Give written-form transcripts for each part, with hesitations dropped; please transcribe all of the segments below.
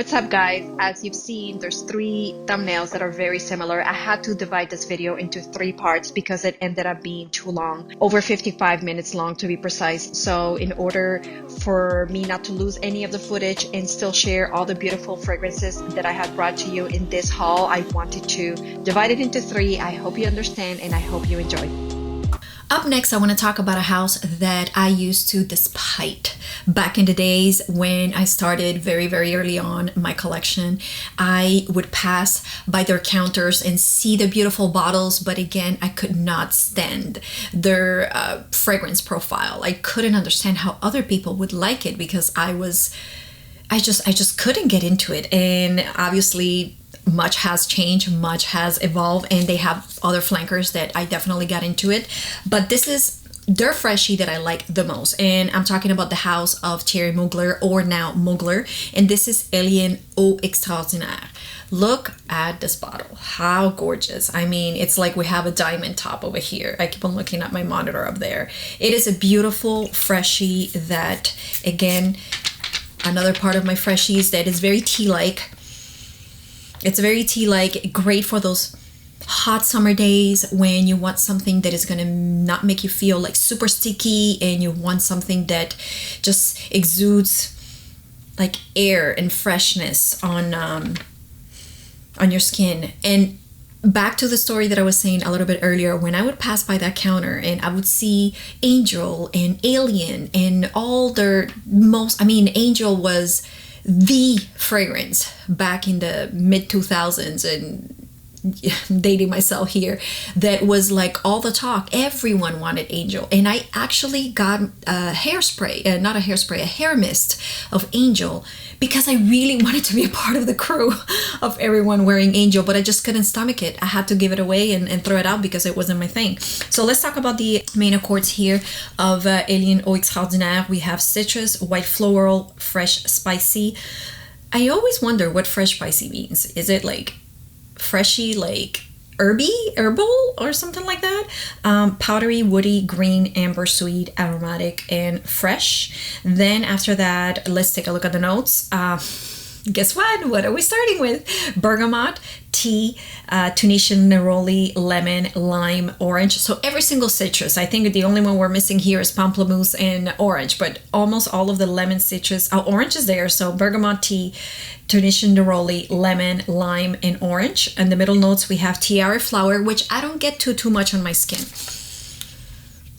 What's up guys? As you've seen, there's 3 thumbnails that are very similar. I had to divide this video into 3 parts because it ended up being too long, over 55 minutes long to be precise. So in order for me not to lose any of the footage and still share all the beautiful fragrances that I have brought to you in this haul, I wanted to divide it into 3. I hope you understand and I hope you enjoy. Up next, I want to talk about a house that I used to despite. Back in the days when I started very early on my collection, I would pass by their counters and see the beautiful bottles, but again, I could not stand their fragrance profile. I couldn't understand how other people would like it because I just couldn't get into it. And obviously, much has changed, much has evolved, and they have other flankers that I definitely got into it. But this is their freshie that I like the most, and I'm talking about the house of Thierry Mugler, or now Mugler, and this is Alien Eau Extraordinaire. Look at this bottle, how gorgeous. I mean, it's like we have a diamond top over here. I keep on looking at my monitor up there. It is a beautiful freshie that, again, another part of my freshies that is very tea-like. It's very tea-like, great for those hot summer days when you want something that is gonna not make you feel like super sticky, and you want something that just exudes like air and freshness on your skin. And back to the story that I was saying a little bit earlier, when I would pass by that counter and I would see Angel and Alien and all their Angel was the fragrance back in the mid 2000s, and dating myself here, that was like all the talk. Everyone wanted Angel, and I actually got a hairspray, not a hairspray, a hair mist of Angel, because I really wanted to be a part of the crew of everyone wearing Angel, but I just couldn't stomach it. I had to give it away and throw it out because it wasn't my thing. So let's talk about the main accords here of Alien Eau Extraordinaire. We have citrus, white floral, fresh spicy. I always wonder what fresh spicy means. Is it like freshy, like herbal or something like that? Powdery, woody, green, amber, sweet, aromatic, and fresh. Then after that, let's take a look at the notes. Guess what are we starting with? Bergamot, tea, Tunisian neroli, lemon, lime, orange. So every single citrus. I think the only one we're missing here is pamplemousse and orange, but almost all of the lemon, citrus, orange is there. So bergamot, tea, Tunisian neroli, lemon, lime, and orange. And the middle notes, we have tiara flower, which I don't get too much on my skin.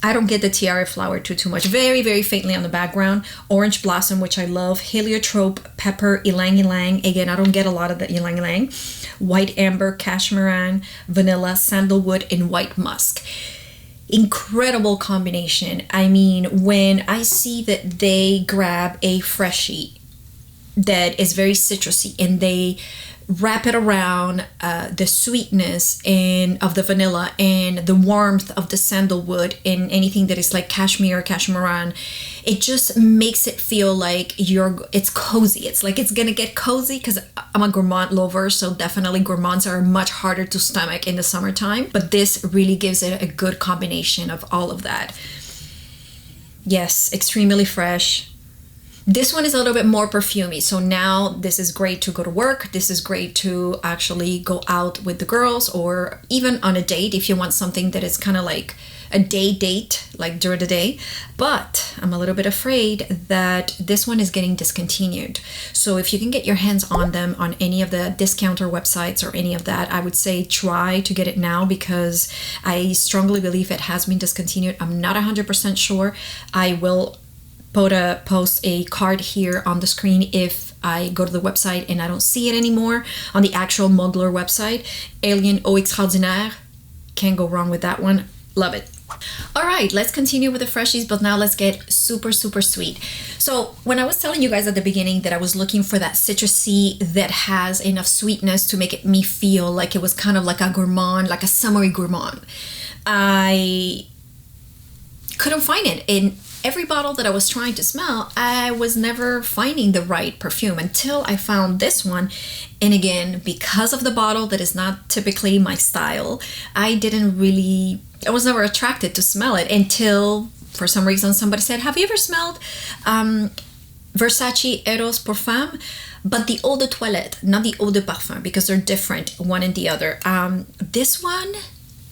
I don't get the tiara flower too much. Very faintly on the background. Orange blossom, which I love. Heliotrope, pepper, ylang ylang. Again, I don't get a lot of the ylang ylang. White amber, cashmeran, vanilla, sandalwood, and white musk. Incredible combination. I mean, when I see that they grab a freshie that is very citrusy and they wrap it around the sweetness and of the vanilla and the warmth of the sandalwood and anything that is like cashmere, cashmeran, it just makes it feel like it's cozy. It's like it's gonna get cozy, because I'm a gourmand lover, so definitely gourmands are much harder to stomach in the summertime, but this really gives it a good combination of all of that. Yes, extremely fresh. This one is a little bit more perfumey, so now this is great to go to work. This is great to actually go out with the girls, or even on a date if you want something that is kind of like a date, like during the day. But I'm a little bit afraid that this one is getting discontinued. So if you can get your hands on them on any of the discounter websites or any of that, I would say try to get it now, because I strongly believe it has been discontinued. I'm not 100% sure. I will post a card here on the screen if I go to the website and I don't see it anymore on the actual Mugler website. Alien Eau Extraordinaire, can't go wrong with that one. Love it. All right, let's continue with the freshies, but now let's get super sweet. So when I was telling you guys at the beginning that I was looking for that citrusy that has enough sweetness to make me feel like it was kind of like a gourmand, like a summery gourmand, I couldn't find it in every bottle that I was trying to smell. I was never finding the right perfume until I found this one. And again, because of the bottle that is not typically my style, I was never attracted to smell it until for some reason somebody said, have you ever smelled Versace Eros Perfume, but the Eau de Toilette, not the Eau de Parfum, because they're different, one and the other. This one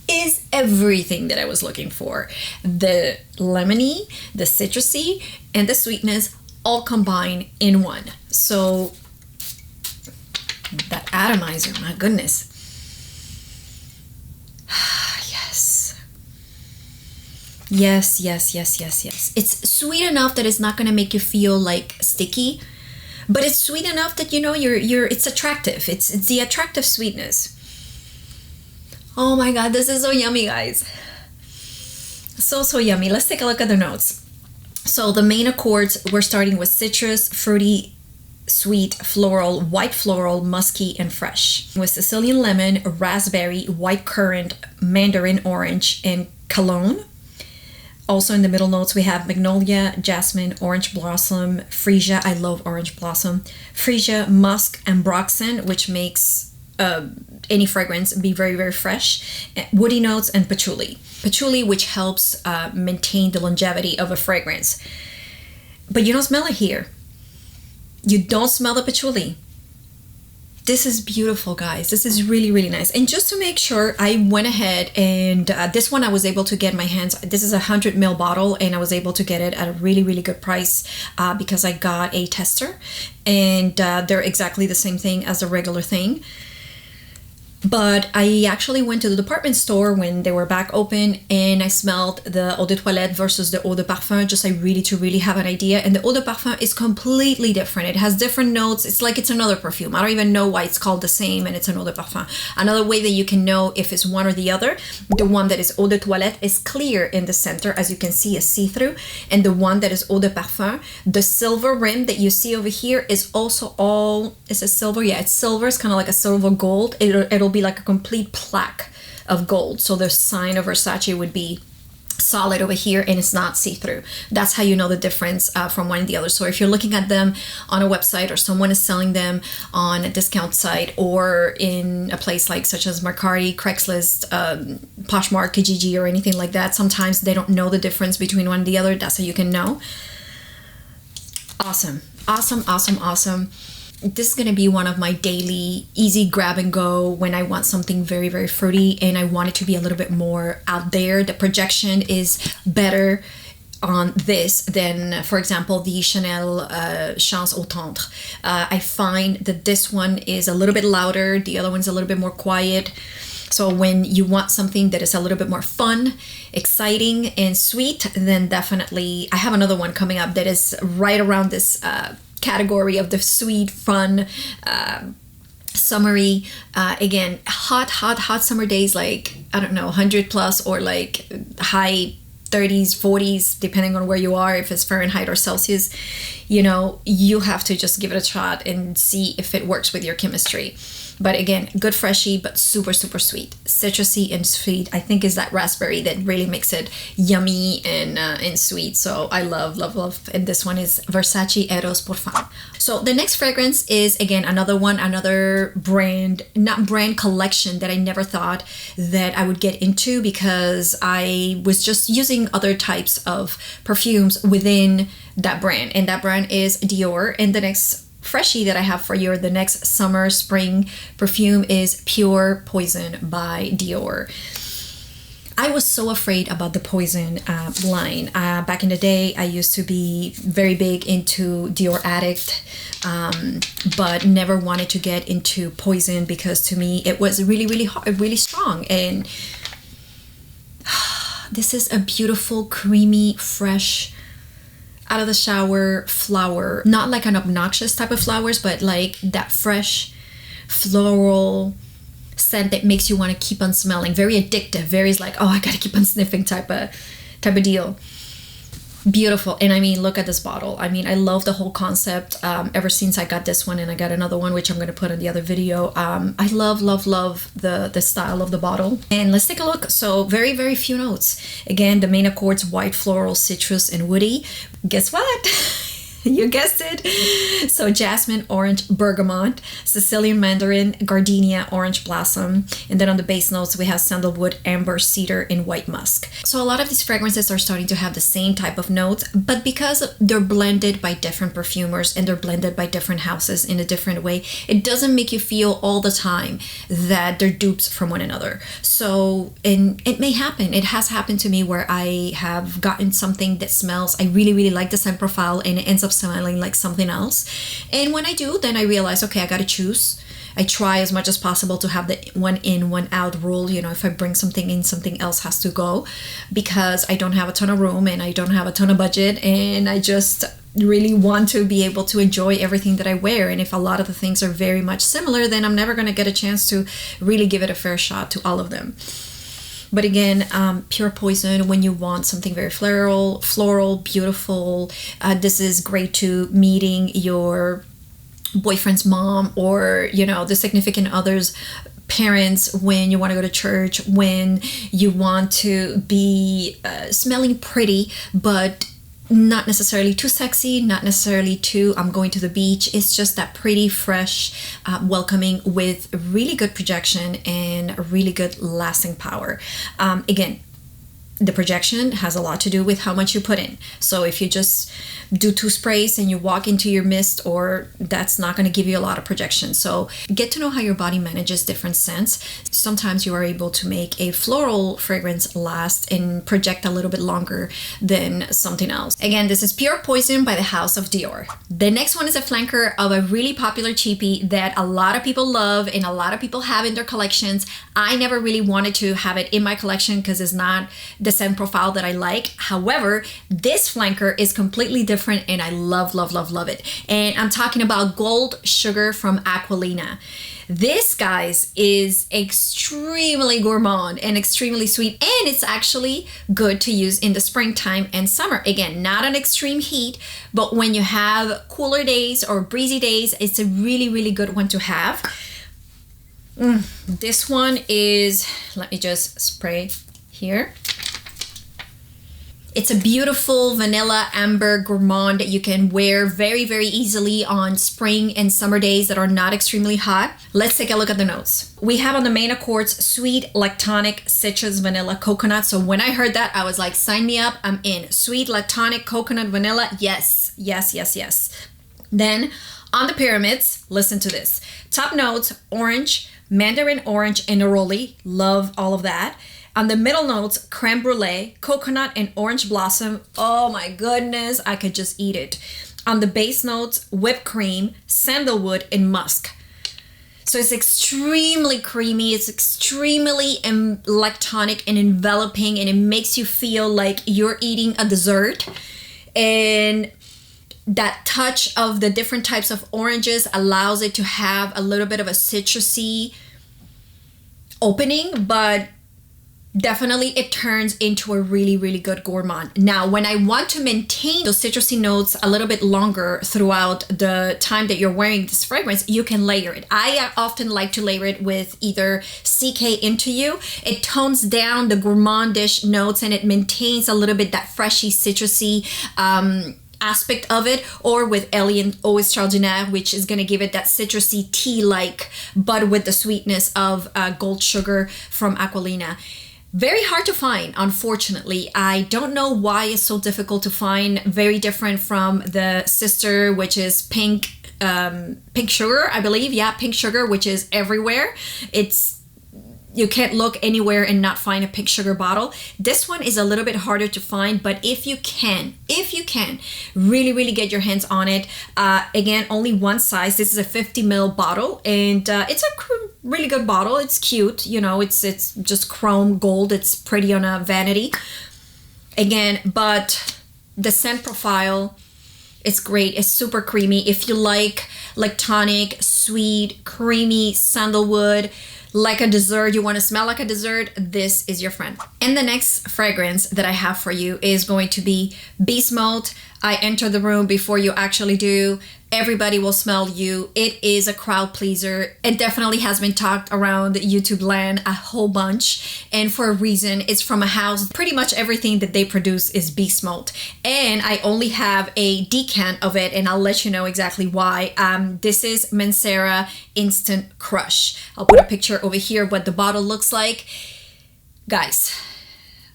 is everything that I was looking for. The lemony, the citrusy, and the sweetness all combined in one. So that atomizer, my goodness. Yes. Yes. It's sweet enough that it's not gonna make you feel like sticky, but it's sweet enough that you know it's attractive. It's the attractive sweetness. Oh my god, this is so yummy, guys. So yummy. Let's take a look at the notes. So the main accords, we're starting with citrus, fruity, sweet, floral, white floral, musky, and fresh. With Sicilian lemon, raspberry, white currant, mandarin orange, and cologne. Also in the middle notes, we have magnolia, jasmine, orange blossom, freesia. I love orange blossom. Freesia, musk, and ambroxan, which makes any fragrance be very, very fresh. Woody notes, and patchouli. Patchouli, which helps maintain the longevity of a fragrance. But you don't smell it here. You don't smell the patchouli. This is beautiful, guys. This is really, really nice. And just to make sure, I went ahead and this one I was able to get my hands. This is a 100 ml bottle, and I was able to get it at a really, really good price because I got a tester, and they're exactly the same thing as the regular thing. But I actually went to the department store when they were back open, and I smelled the Eau de Toilette versus the Eau de Parfum, just to really have an idea. And the Eau de Parfum is completely different. It has different notes. It's like it's another perfume. I don't even know why it's called the same and it's an Eau de Parfum. Another way that you can know if it's one or the other, the one that is Eau de Toilette is clear in the center, as you can see, is see-through. And the one that is Eau de Parfum, the silver rim that you see over here is also all, is it silver? Yeah, it's silver. It's kind of like a silver gold. It'll be like a complete plaque of gold. So the sign of Versace would be solid over here, and it's not see-through. That's how you know the difference from one and the other. So if you're looking at them on a website, or someone is selling them on a discount site, or in a place like such as Mercari, Craigslist, Poshmark, Kijiji, or anything like that, sometimes they don't know the difference between one and the other. That's how you can know. Awesome. This is going to be one of my daily easy grab and go when I want something very, very fruity and I want it to be a little bit more out there. The projection is better on this than, for example, the Chanel Chance au Tendre. I find that this one is a little bit louder. The other one's a little bit more quiet. So when you want something that is a little bit more fun, exciting, and sweet, then definitely, I have another one coming up that is right around this category of the sweet, fun, summery. Again, hot summer days, like, I don't know, 100 plus, or like high 30s, 40s, depending on where you are, if it's Fahrenheit or Celsius. You know, you have to just give it a shot and see if it works with your chemistry. But again, good freshy, but super, super sweet. Citrusy and sweet, I think, is that raspberry that really makes it yummy and sweet. So I love. And this one is Versace Eros Parfum. So the next fragrance is, again, another brand, not brand, collection that I never thought that I would get into, because I was just using other types of perfumes within that brand. And that brand is Dior. And the next freshie that I have for you, the next summer spring perfume, is Pure Poison by Dior. I was so afraid about the Poison line. Back in the day, I used to be very big into Dior Addict, but never wanted to get into Poison because to me it was really, really hard, really strong. And this is a beautiful, creamy, fresh, out of the shower flower. Not like an obnoxious type of flowers, but like that fresh floral scent that makes you want to keep on smelling. Very addictive, very like, oh, I gotta keep on sniffing type of deal. Beautiful. And I mean, look at this bottle. I mean, I love the whole concept ever since I got this one, and I got another one which I'm going to put in the other video. I love the style of the bottle. And let's take a look. So very, very few notes. Again, the main accords: white, floral, citrus, and woody. Guess what? You guessed it. So jasmine, orange, bergamot, Sicilian mandarin, gardenia, orange blossom. And then on the base notes, we have sandalwood, amber, cedar, and white musk. So a lot of these fragrances are starting to have the same type of notes, but because they're blended by different perfumers and they're blended by different houses in a different way, it doesn't make you feel all the time that they're dupes from one another. So, and it may happen. It has happened to me where I have gotten something that smells, I really, really like the scent profile, and it ends up smelling like something else. And when I do, then I realize, okay, I gotta choose. I try as much as possible to have the one in, one out rule. You know, if I bring something in, something else has to go, because I don't have a ton of room and I don't have a ton of budget, and I just really want to be able to enjoy everything that I wear. And if a lot of the things are very much similar, then I'm never gonna get a chance to really give it a fair shot to all of them. But again, pure poison when you want something very floral, beautiful. This is great to meeting your boyfriend's mom, or, you know, the significant other's parents, when you want to go to church, when you want to be smelling pretty, but not necessarily too sexy, not necessarily too I'm going to the beach. It's just that pretty, fresh, welcoming, with really good projection and really good lasting power. Again, the projection has a lot to do with how much you put in. So if you just do 2 sprays and you walk into your mist, or that's not going to give you a lot of projection. So get to know how your body manages different scents. Sometimes you are able to make a floral fragrance last and project a little bit longer than something else. Again, this is Pure Poison by the House of Dior. The next one is a flanker of a really popular cheapie that a lot of people love and a lot of people have in their collections. I never really wanted to have it in my collection because it's not the scent profile that I like. However, this flanker is completely different and I love, love, love, love it. And I'm talking about Gold Sugar from Aquolina. This, guys, is extremely gourmand and extremely sweet, and it's actually good to use in the springtime and summer. Again, not an extreme heat, but when you have cooler days or breezy days, it's a really, really good one to have. This one is, let me just spray here. It's a beautiful vanilla amber gourmand that you can wear very, very easily on spring and summer days that are not extremely hot. Let's take a look at the notes. We have on the main accords sweet, lactonic, citrus, vanilla, coconut. So when I heard that, I was like, sign me up, I'm in. Sweet, lactonic, coconut, vanilla, yes, yes, yes, yes. Then on the pyramids, listen to this. Top notes, orange, mandarin orange, and neroli. Love all of that. On the middle notes, creme brulee, coconut, and orange blossom. Oh my goodness, I could just eat it. On the base notes, whipped cream, sandalwood, and musk. So it's extremely creamy, it's extremely lactonic and enveloping, and it makes you feel like you're eating a dessert. And that touch of the different types of oranges allows it to have a little bit of a citrusy opening, but definitely it turns into a really, really good gourmand. Now, when I want to maintain those citrusy notes a little bit longer throughout the time that you're wearing this fragrance, you can layer it. I often like to layer it with either CK Into You. It tones down the gourmandish notes and it maintains a little bit that freshy, citrusy aspect of it, or with Alien Eau Extraordinaire, which is going to give it that citrusy tea-like, but with the sweetness of Gold Sugar from Aquolina. Very hard to find, unfortunately. I don't know why it's so difficult to find. Very different from the sister, which is Pink Sugar, I believe. Yeah, Pink Sugar, which is everywhere. You can't look anywhere and not find a Pink Sugar bottle. This one is a little bit harder to find, but if you can, really, really get your hands on it. Again, only one size. This is a 50 ml bottle, and it's a really good bottle. It's cute, you know, it's just chrome gold. It's pretty on a vanity. Again, but the scent profile, it's great. It's super creamy. If you like lactonic, sweet, creamy sandalwood, like a dessert, you want to smell like a dessert, this is your friend. And the next fragrance that I have for you is going to be Beast Mode I enter the room before you actually do. Everybody will smell you. It is a crowd pleaser. It definitely has been talked around YouTube land a whole bunch, and for a reason. It's from a house. Pretty much everything that they produce is beast smoked, and I only have a decant of it, and I'll let you know exactly why. This is Mancera Instant Crush. I'll put a picture over here what the bottle looks like. Guys,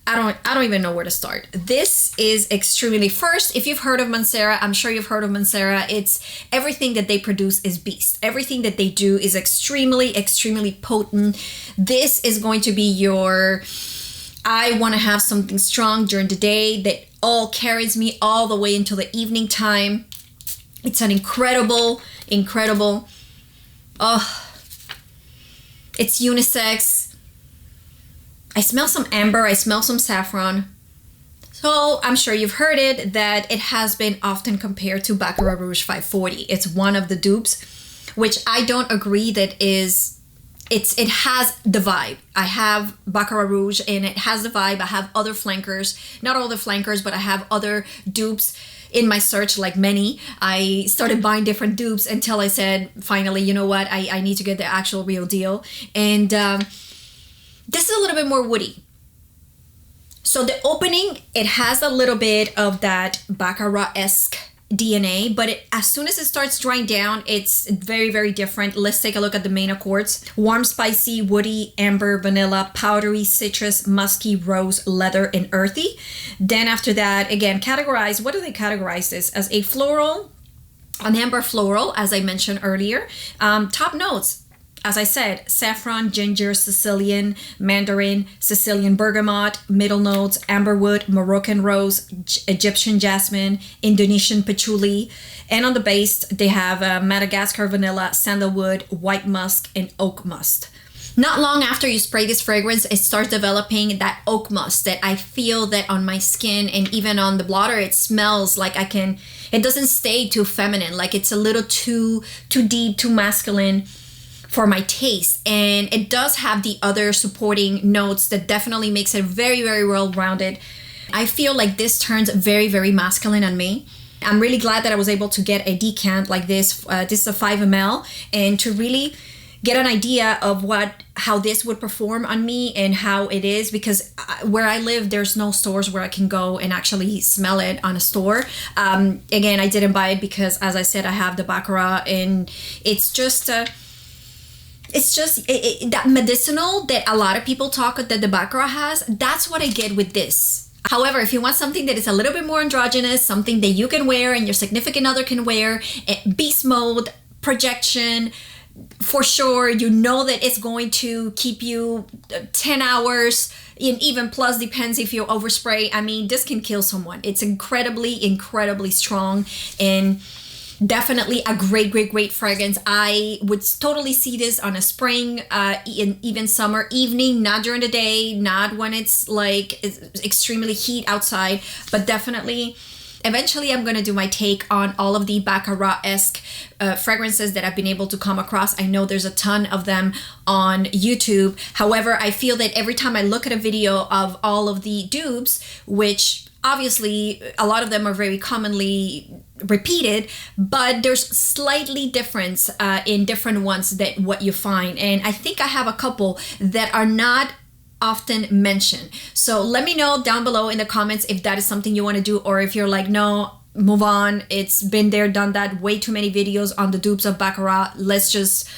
I don't even know where to start. This is extremely, first, if you've heard of Mancera, I'm sure you've heard of Mancera. It's everything that they produce is beast. Everything that they do is extremely, extremely potent. This is going to be your, I want to have something strong during the day that all carries me all the way into the evening time. It's an incredible, it's unisex. I smell some amber, I smell some saffron. So I'm sure you've heard it, that it has been often compared to Baccarat Rouge 540. It's one of the dupes, which I don't agree that is, it has the vibe. I have Baccarat Rouge and it has the vibe. I have other flankers, not all the flankers, but I have other dupes in my search, like many. I started buying different dupes until I said, finally, you know what, I need to get the actual real deal. And this is a little bit more woody. So the opening, it has a little bit of that Baccarat-esque DNA, but as soon as it starts drying down, it's very, very different. Let's take a look at the main accords. Warm, spicy, woody, amber, vanilla, powdery, citrus, musky, rose, leather, and earthy. Then after that, again, categorize. What do they categorize this? As a floral, an amber floral, as I mentioned earlier. Top notes. As I said, saffron, ginger, Sicilian, mandarin, Sicilian bergamot, middle notes, amberwood, Moroccan rose, Egyptian jasmine, Indonesian patchouli. And on the base, they have Madagascar vanilla, sandalwood, white musk, and oak musk. Not long after you spray this fragrance, it starts developing that oak musk that I feel that on my skin, and even on the blotter, it smells like it doesn't stay too feminine, like it's a little too deep, too masculine for my taste. And it does have the other supporting notes that definitely makes it very, very well-rounded. I feel like this turns very, very masculine on me. I'm really glad that I was able to get a decant like this. This is a 5 ml, and to really get an idea of how this would perform on me and how it is, because where I live, there's no stores where I can go and actually smell it on a store. Again, I didn't buy it because, as I said, I have the Baccarat, and it's just that medicinal that a lot of people talk that the Baccarat has. That's what I get with this. However, if you want something that is a little bit more androgynous, something that you can wear and your significant other can wear, beast mode, projection, for sure, you know that it's going to keep you 10 hours, and even plus, depends if you overspray. I mean, this can kill someone. It's incredibly, incredibly strong, and definitely a great fragrance. I would totally see this on a spring, even summer evening, not during the day, not when it's like extremely heat outside, but definitely. Eventually, I'm going to do my take on all of the Baccarat-esque fragrances that I've been able to come across. I know there's a ton of them on YouTube. However, I feel that every time I look at a video of all of the dupes, which obviously a lot of them are very commonly repeated, but there's slightly difference in different ones that what you find. And I think I have a couple that are not often mentioned. So let me know down below in the comments if that is something you want to do, or if you're like, no, move on, it's been there, done that, way too many videos on the dupes of Baccarat, let's just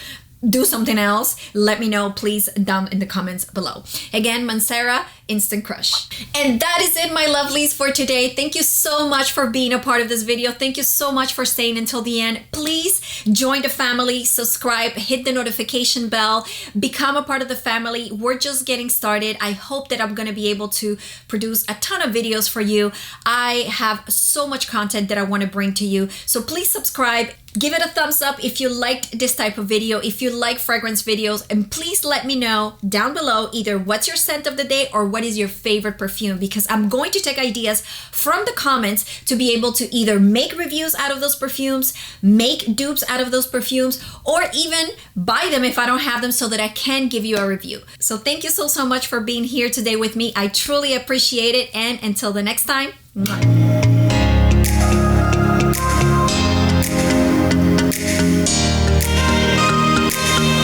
do something else. Let me know, please, down in the comments below. Again, Mancera Instant Crush. And that is it, my lovelies, for today. Thank you so much for being a part of this video. Thank you so much for staying until the end. Please join the family, subscribe, hit the notification bell, become a part of the family. We're just getting started. I hope that I'm going to be able to produce a ton of videos for you. I have so much content that I want to bring to you. So please subscribe. Give it a thumbs up if you liked this type of video, if you like fragrance videos, and please let me know down below either what's your scent of the day or what is your favorite perfume, because I'm going to take ideas from the comments to be able to either make reviews out of those perfumes, make dupes out of those perfumes, or even buy them if I don't have them so that I can give you a review. So thank you so much for being here today with me. I truly appreciate it, and until the next time, mwah.